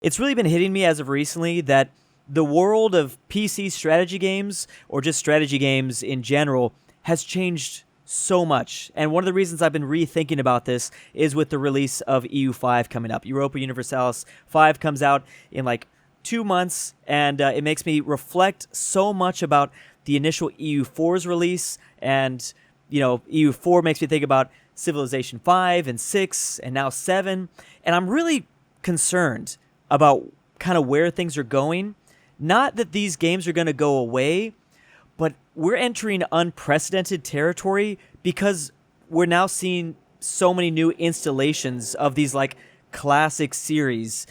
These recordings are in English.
It's really been hitting me as of recently that the world of PC strategy games, or just strategy games in general, has changed so much. And one of the reasons I've been rethinking about this is with the release of EU5 coming up. Europa Universalis 5 comes out in like 2 months, and it makes me reflect so much about the initial EU4's release. And, EU4 makes me think about Civilization 5 and 6 and now 7. And I'm really concerned about kind of where things are going. Not that these games are going to go away, but we're entering unprecedented territory because we're now seeing so many new installations of these like classic series.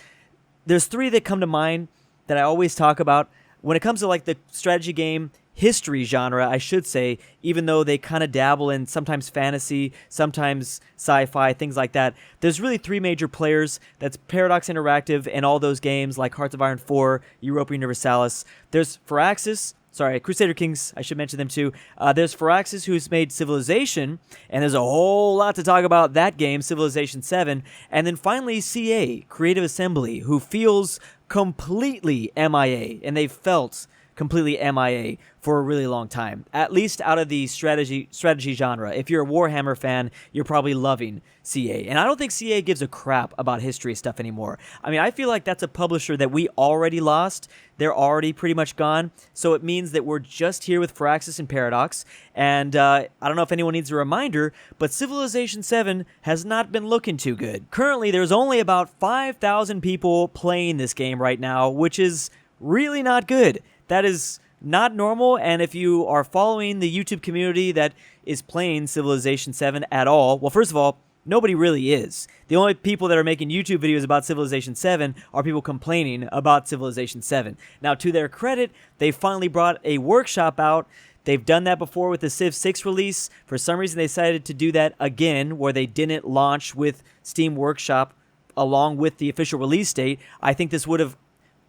There's 3 that come to mind that I always talk about when it comes to like the strategy game history genre, I should say, even though they kind of dabble in sometimes fantasy, sometimes sci-fi, things like that. There's really 3 major players. That's Paradox Interactive and all those games like Hearts of Iron 4, Europa Universalis. There's Crusader Kings, I should mention them too. There's Firaxis, who's made Civilization, and there's a whole lot to talk about that game, Civilization 7. And then finally, CA, Creative Assembly, who feels completely MIA, and they've felt completely MIA for a really long time, at least out of the strategy genre. If you're a Warhammer fan, you're probably loving CA. And I don't think CA gives a crap about history stuff anymore. I mean, I feel like that's a publisher that we already lost. They're already pretty much gone. So it means that we're just here with Firaxis and Paradox. And I don't know if anyone needs a reminder, but Civilization 7 has not been looking too good. Currently, there's only about 5,000 people playing this game right now, which is really not good. That is not normal, and if you are following the YouTube community that is playing Civilization 7 at all, well, first of all, nobody really is. The only people that are making YouTube videos about Civilization 7 are people complaining about Civilization 7. Now, to their credit, they finally brought a workshop out. They've done that before with the Civ 6 release. For some reason, they decided to do that again, where they didn't launch with Steam Workshop along with the official release date. I think this would have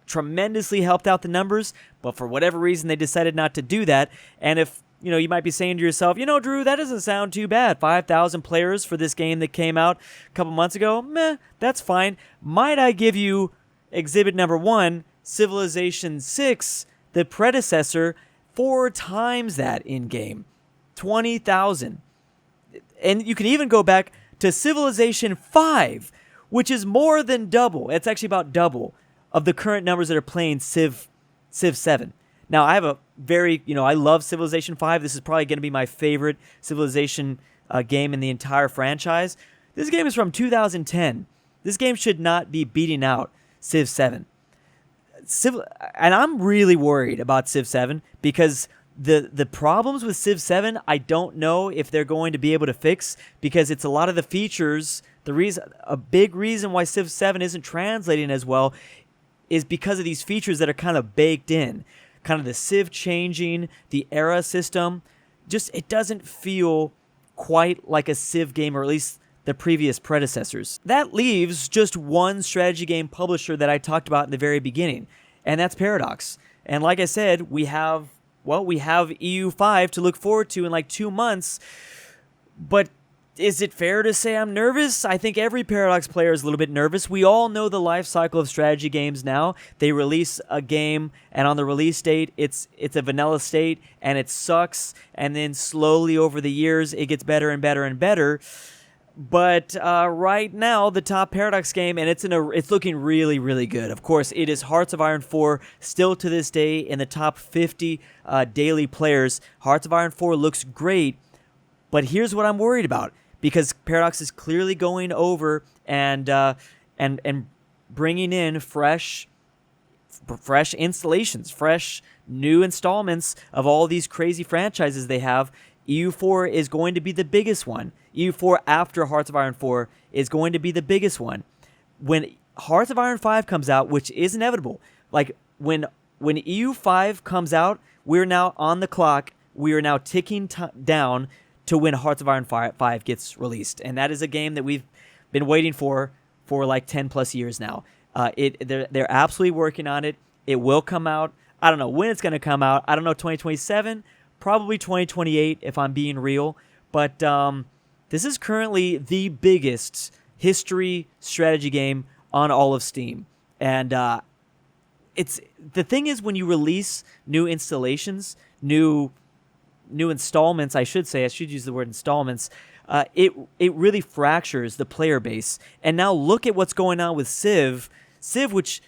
tremendously helped out the numbers, but for whatever reason they decided not to do that. And if you might be saying to yourself, Drew, that doesn't sound too bad. 5,000 players for this game that came out a couple months ago. Meh, that's fine. Might I give you exhibit number 1, Civilization 6, the predecessor, 4 times that in game, 20,000. And you can even go back to Civilization 5, which is more than double. It's actually about double of the current numbers that are playing Civ 7. Now, I have a very, I love Civilization 5. This is probably going to be my favorite Civilization game in the entire franchise. This game is from 2010. This game should not be beating out Civ 7. And I'm really worried about Civ 7 because the problems with Civ 7, I don't know if they're going to be able to fix, because it's a lot of the features. A big reason why Civ 7 isn't translating as well is because of these features that are kind of baked in. Kind of the Civ changing, the era system. Just, it doesn't feel quite like a Civ game, or at least the previous predecessors. That leaves just one strategy game publisher that I talked about in the very beginning, and that's Paradox. And like I said, we have EU5 to look forward to in like 2 months, but is it fair to say I'm nervous? I think every Paradox player is a little bit nervous. We all know the life cycle of strategy games now. They release a game, and on the release date, it's a vanilla state, and it sucks. And then slowly over the years, it gets better and better and better. But right now, the top Paradox game, and it's looking really, really good. Of course, it is Hearts of Iron 4, still to this day in the top 50 daily players. Hearts of Iron 4 looks great, but here's what I'm worried about. Because Paradox is clearly going over and bringing in fresh installations, fresh new installments of all these crazy franchises they have. EU4 is going to be the biggest one. EU4 after Hearts of Iron 4 is going to be the biggest one. When Hearts of Iron 5 comes out, which is inevitable, like when EU5 comes out, we're now on the clock. We are now ticking down to when Hearts of Iron 5 gets released. And that is a game that we've been waiting for like 10 plus years now. They're absolutely working on it. It will come out. I don't know when it's going to come out. I don't know, 2027, probably 2028 if I'm being real. But this is currently the biggest history strategy game on all of Steam. And it's the thing is, when you release new installations, new installments, I should use the word installments. It really fractures the player base. And now look at what's going on with Civ, which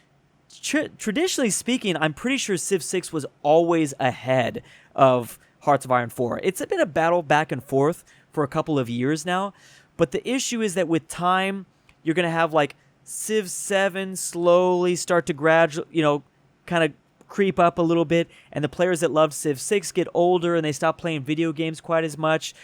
traditionally speaking, I'm pretty sure Civ 6 was always ahead of Hearts of Iron 4. It's been a battle back and forth for a couple of years now, but the issue is that with time, you're going to have like Civ 7 slowly start to gradually, kind of creep up a little bit, and the players that loved Civ 6 get older and they stop playing video games quite as much.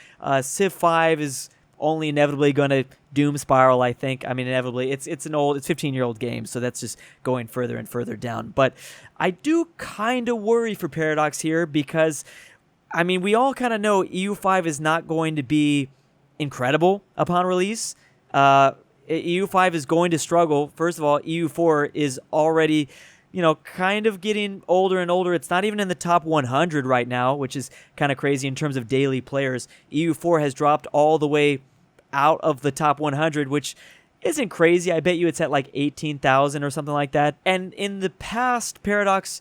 Civ 5 is only inevitably going to doom spiral, I think. I mean, inevitably. It's 15-year-old game, so that's just going further and further down. But I do kind of worry for Paradox here because, I mean, we all kind of know EU5 is not going to be incredible upon release. EU5 is going to struggle. First of all, EU4 is already, kind of getting older and older. It's not even in the top 100 right now, which is kind of crazy in terms of daily players. EU4 has dropped all the way out of the top 100, which isn't crazy. I bet you it's at like 18,000 or something like that. And in the past, Paradox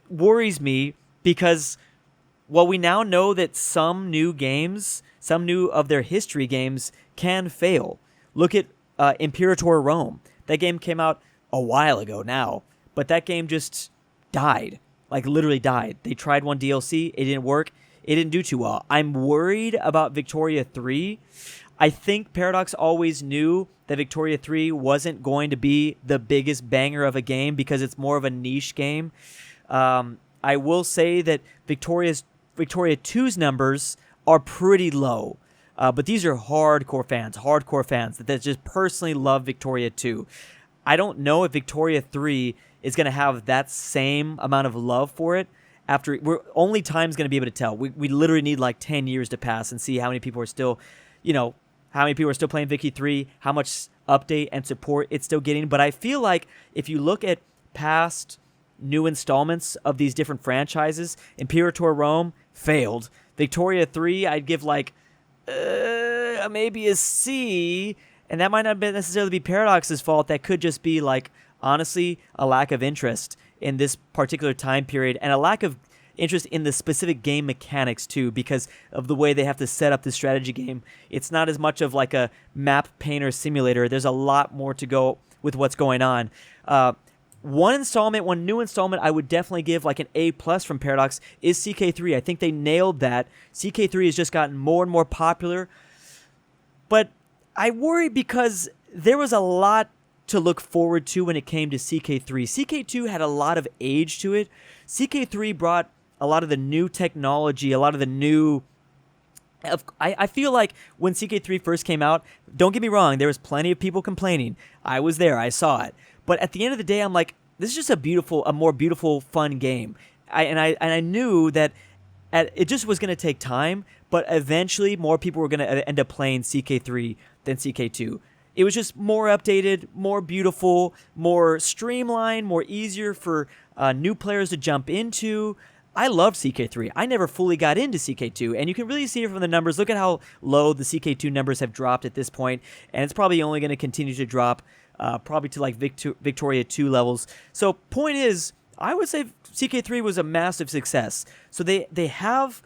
worries me because, well, we now know that some new of their history games can fail. Look at Imperator Rome. That game came out a while ago now, but that game just died, like literally died. They tried one DLC, it didn't work, it didn't do too well. I'm worried about Victoria 3. I think Paradox always knew that Victoria 3 wasn't going to be the biggest banger of a game because it's more of a niche game. I will say that Victoria 2's numbers are pretty low. But these are hardcore fans that just personally love Victoria 2. I don't know if Victoria 3 is going to have that same amount of love for it. Only time's going to be able to tell. We literally need like 10 years to pass and see how many people are still, playing Vicky 3, how much update and support it's still getting. But I feel like if you look at past new installments of these different franchises, Imperator Rome failed. Victoria 3, I'd give like maybe a C, and that might not necessarily be Paradox's fault. That could just be like, honestly, a lack of interest in this particular time period and a lack of interest in the specific game mechanics too, because of the way they have to set up the strategy game. It's not as much of like a map painter simulator. There's a lot more to go with what's going on. One new installment I would definitely give like an A+ from Paradox is CK3. I think they nailed that. CK3 has just gotten more and more popular. But I worry because there was a lot to look forward to when it came to CK3. CK2 had a lot of age to it. CK3 brought a lot of the new technology, a lot of the new... I feel like when CK3 first came out, don't get me wrong, there was plenty of people complaining. I was there, I saw it. But at the end of the day, I'm like, this is just a more beautiful, fun game. I knew that it just was going to take time, but eventually more people were going to end up playing CK3 than CK2. It was just more updated, more beautiful, more streamlined, more easier for new players to jump into. I loved CK3. I never fully got into CK2, and you can really see it from the numbers. Look at how low the CK2 numbers have dropped at this point, and it's probably only going to continue to drop, probably to like Victoria 2 levels. So point is, I would say CK3 was a massive success. So they have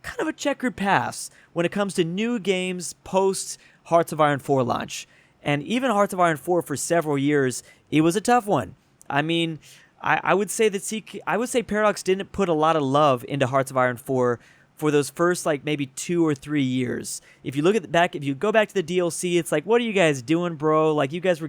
kind of a checkered past when it comes to new games post Hearts of Iron 4 launch. And even Hearts of Iron 4 for several years, it was a tough one. I mean, I would say that Paradox didn't put a lot of love into Hearts of Iron 4 for those first like maybe 2 or 3 years. If you go back to the DLC, it's like, what are you guys doing, bro? Like, you guys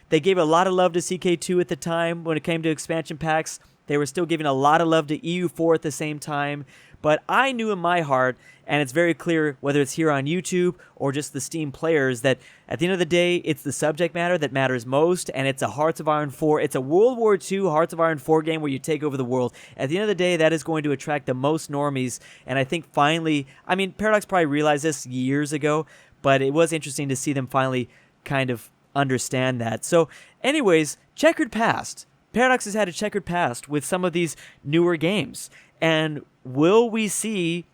they gave a lot of love to CK2 at the time when it came to expansion packs. They were still giving a lot of love to EU4 at the same time. But I knew in my heart, and it's very clear whether it's here on YouTube or just the Steam players, that at the end of the day, it's the subject matter that matters most, and it's a Hearts of Iron 4. It's a World War II Hearts of Iron 4 game where you take over the world. At the end of the day, that is going to attract the most normies, and I think finally, I mean, Paradox probably realized this years ago, but it was interesting to see them finally kind of understand that. So anyways, checkered past. Paradox has had a checkered past with some of these newer games. And will we see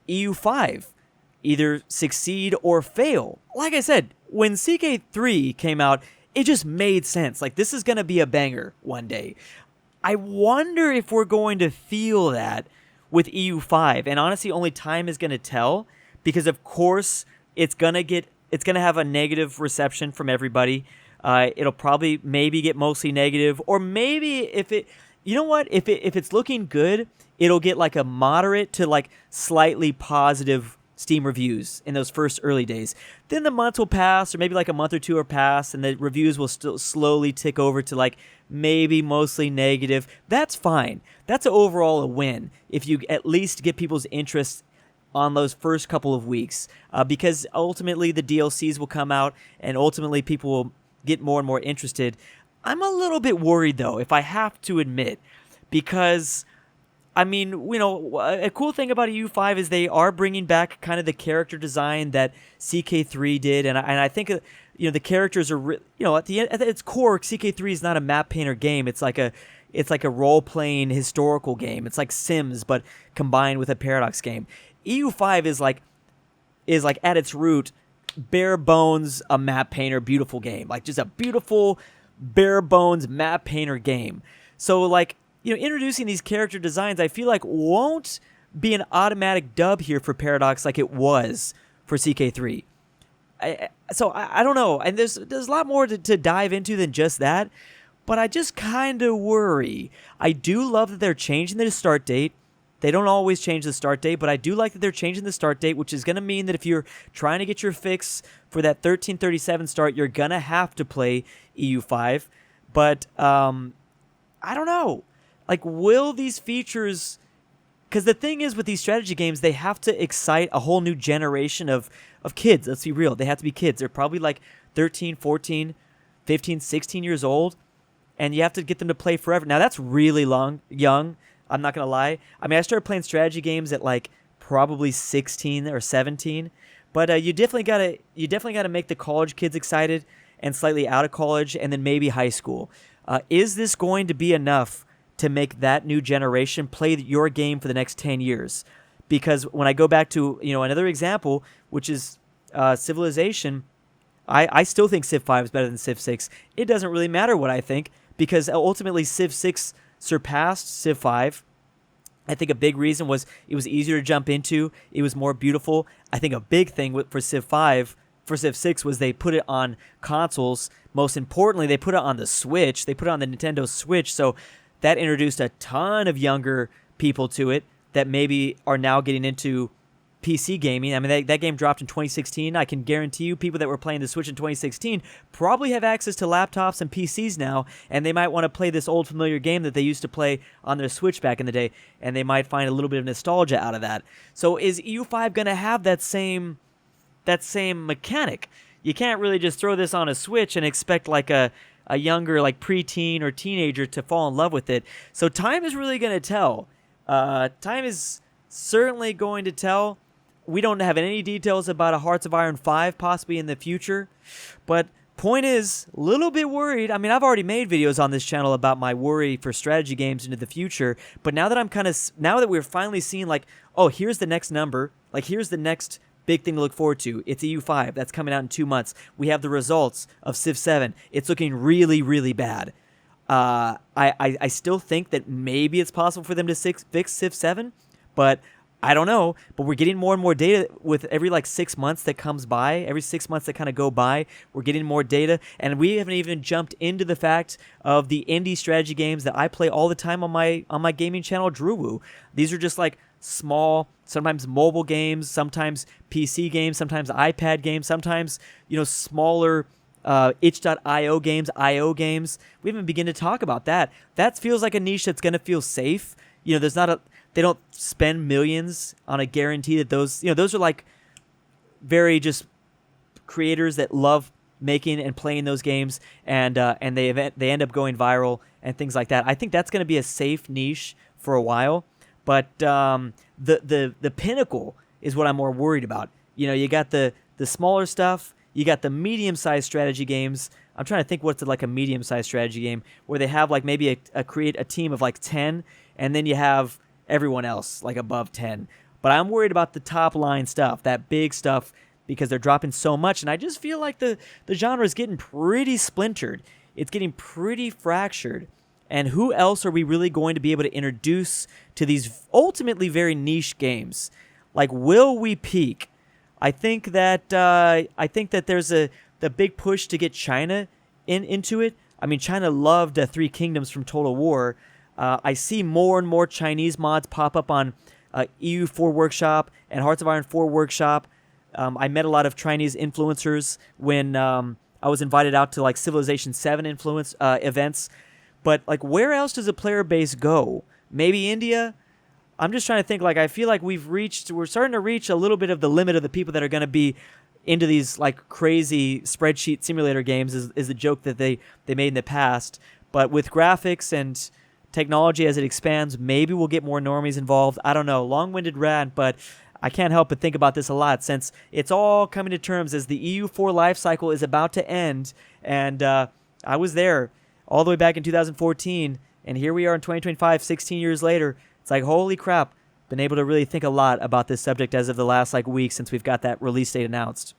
EU5 either succeed or fail? Like I said, when CK3 came out, it just made sense. Like, this is going to be a banger one day. I wonder if we're going to feel that with EU5. And honestly, only time is going to tell, because of course it's going to have a negative reception from everybody. It'll probably maybe get mostly negative, or maybe if it's looking good, it'll get like a moderate to like slightly positive Steam reviews in those first early days. Then the months will pass, or maybe like a month or two will pass, and the reviews will still slowly tick over to like maybe mostly negative. That's fine. That's overall a win if you at least get people's interest on those first couple of weeks, because ultimately the DLCs will come out, and ultimately people will get more and more interested. I'm a little bit worried though, if I have to admit, because I mean, a cool thing about EU5 is they are bringing back kind of the character design that CK3 did, and I think the characters are at its core, CK3 is not a map painter game. It's like a role playing historical game. It's like Sims but combined with a Paradox game. EU5 is like at its root bare bones a map painter beautiful game, like just a beautiful bare bones map painter game. So like, introducing these character designs, I feel like won't be an automatic dub here for Paradox like it was for CK3. So I don't know, and there's a lot more to dive into than just that, but I just kind of worry. I do love that they're changing the start date. They don't always change the start date, but I do like that they're changing the start date, which is going to mean that if you're trying to get your fix for that 1337 start, you're going to have to play EU5. But I don't know. Like, will these features... Because the thing is with these strategy games, they have to excite a whole new generation of kids. Let's be real. They have to be kids. They're probably like 13, 14, 15, 16 years old, and you have to get them to play forever. Now, that's really young. I'm not going to lie. I mean, I started playing strategy games at like probably 16 or 17, but you definitely got to make the college kids excited, and slightly out of college, and then maybe high school. Is this going to be enough to make that new generation play your game for the next 10 years? Because when I go back to another example, which is Civilization, I still think Civ 5 is better than Civ 6. It doesn't really matter what I think, because ultimately Civ 6 surpassed Civ 5. I think a big reason was it was easier to jump into. It was more beautiful. I think a big thing for Civ 5, for Civ 6, was they put it on consoles. Most importantly, they put it on the Switch. They put it on the Nintendo Switch. So that introduced a ton of younger people to it that maybe are now getting into PC gaming. I mean, that game dropped in 2016. I can guarantee you people that were playing the Switch in 2016 probably have access to laptops and PCs now, and they might want to play this old familiar game that they used to play on their Switch back in the day, and they might find a little bit of nostalgia out of that. So is EU5 going to have that same mechanic? You can't really just throw this on a Switch and expect like a younger, like preteen or teenager to fall in love with it. So time is really going to tell. Time is certainly going to tell. We don't have any details about a Hearts of Iron 5 possibly in the future, but point is, a little bit worried. I mean, I've already made videos on this channel about my worry for strategy games into the future, but now that we're finally seeing like, oh, here's the next number, like here's the next big thing to look forward to. It's EU5. That's coming out in 2 months. We have the results of Civ 7. It's looking really, really bad. I still think that maybe it's possible for them to fix Civ 7, but I don't know. But we're getting more and more data with every like 6 months that comes by. Every 6 months that kind of go by, we're getting more data, and we haven't even jumped into the fact of the indie strategy games that I play all the time on my gaming channel, DrewWoo. These are just like small, sometimes mobile games, sometimes PC games, sometimes iPad games, sometimes smaller itch.io games, IO games. We haven't begun to talk about that. That feels like a niche that's going to feel safe. They don't spend millions on a guarantee that those are like very just creators that love making and playing those games, and they end up going viral and things like that. I think that's going to be a safe niche for a while, but the pinnacle is what I'm more worried about. You got the smaller stuff, you got the medium-sized strategy games. I'm trying to think what's like a medium-sized strategy game where they have like maybe create a team of like 10, and then you have everyone else like above 10. But I'm worried about the top line stuff, that big stuff because they're dropping so much. And I just feel like the genre is getting pretty splintered. It's getting pretty fractured. And who else are we really going to be able to introduce to these ultimately very niche games? Like, will we peak? I think that there's the big push to get China into it. I mean, China loved Three Kingdoms from Total War. I see more and more Chinese mods pop up on EU4 Workshop and Hearts of Iron 4 Workshop. I met a lot of Chinese influencers when I was invited out to like Civilization 7 influence events. But like, where else does the player base go? Maybe India? I'm just trying to think. Like, I feel like we're starting to reach a little bit of the limit of the people that are going to be into these like crazy spreadsheet simulator games is the joke that they made in the past. But with graphics and technology as it expands, maybe we'll get more normies involved. I don't know. Long-winded rant, but I can't help but think about this a lot since it's all coming to terms as the EU4 life cycle is about to end. And I was there all the way back in 2014, and here we are in 2025, 16 years later. It's like, holy crap, been able to really think a lot about this subject as of the last like week since we've got that release date announced.